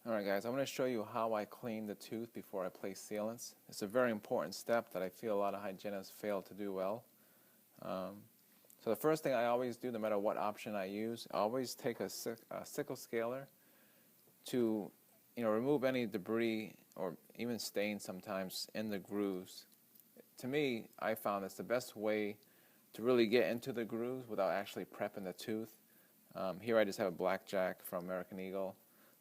Alright guys, I'm going to show you how I clean the tooth before I place sealants. It's a very important step that I feel a lot of hygienists fail to do well. So the first thing I always do, no matter what option I use, I always take a sickle scaler to remove any debris or even stains sometimes in the grooves. To me, I found it's the best way to really get into the grooves without actually prepping the tooth. Here I just have a blackjack from American Eagle.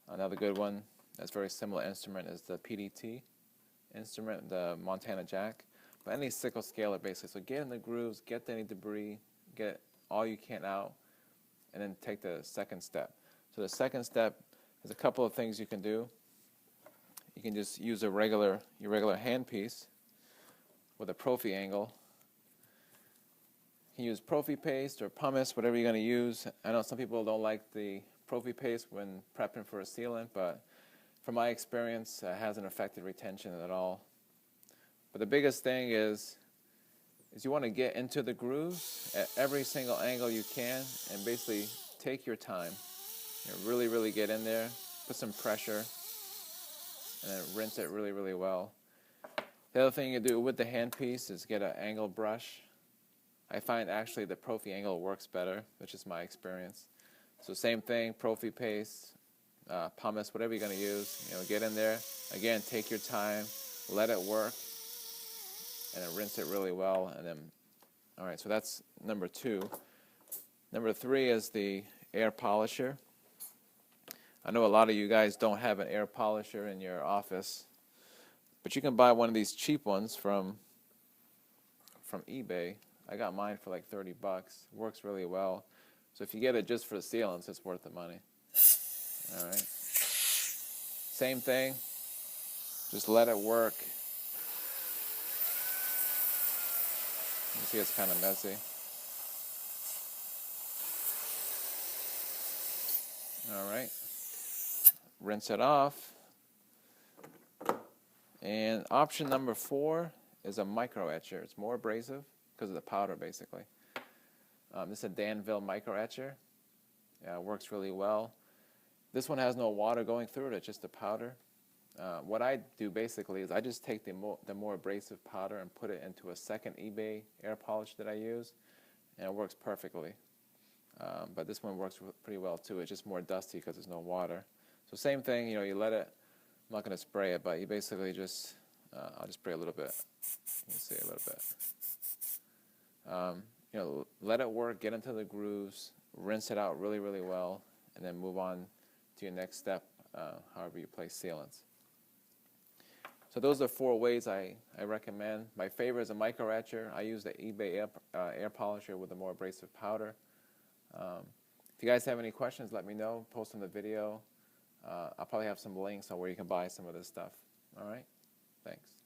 Another good one that's very similar instrument is the PDT instrument, the Montana Jack. But any sickle scaler basically. So get in the grooves, get any debris, get all you can out, and then take the second step. So the second step is a couple of things you can do. You can just use your regular handpiece with a prophy angle. You can use prophy paste or pumice, whatever you're going to use. I know some people don't like the prophy paste when prepping for a sealant, but from my experience, it hasn't affected retention at all. But the biggest thing is you want to get into the grooves at every single angle you can, and basically take your time. Really, really get in there, put some pressure, and then rinse it really, really well. The other thing you do with the handpiece is get an angle brush. I find actually the prophy angle works better, which is my experience. So same thing, prophy paste, pumice, whatever you're going to use. Get in there. Again, take your time, let it work, and then rinse it really well. And then, all right, so that's number 2. Number 3 is the air polisher. I know a lot of you guys don't have an air polisher in your office, but you can buy one of these cheap ones from eBay. I got mine for like 30 bucks. Works really well. So if you get it just for the sealants, it's worth the money. All right. Same thing. Just let it work. You see it's kind of messy. All right. Rinse it off. And option number 4 is a micro etcher. It's more abrasive because of the powder, basically. This is a Danville micro etcher. It works really well. This one has no water going through it. It's just a powder. What I do basically is I just take the more abrasive powder and put it into a second eBay air polish that I use, and it works perfectly. But this one works pretty well too. It's just more dusty because there's no water. So same thing, you let it. I'm not going to spray it, but you basically just, I'll just spray a little bit. You can see a little bit. Let it work, get into the grooves, rinse it out really, really well, and then move on to your next step, however you place sealants. So those are 4 ways I recommend. My favorite is a micro etcher. I use the eBay air polisher with a more abrasive powder. If you guys have any questions, let me know. Post on the video. I'll probably have some links on where you can buy some of this stuff. All right? Thanks.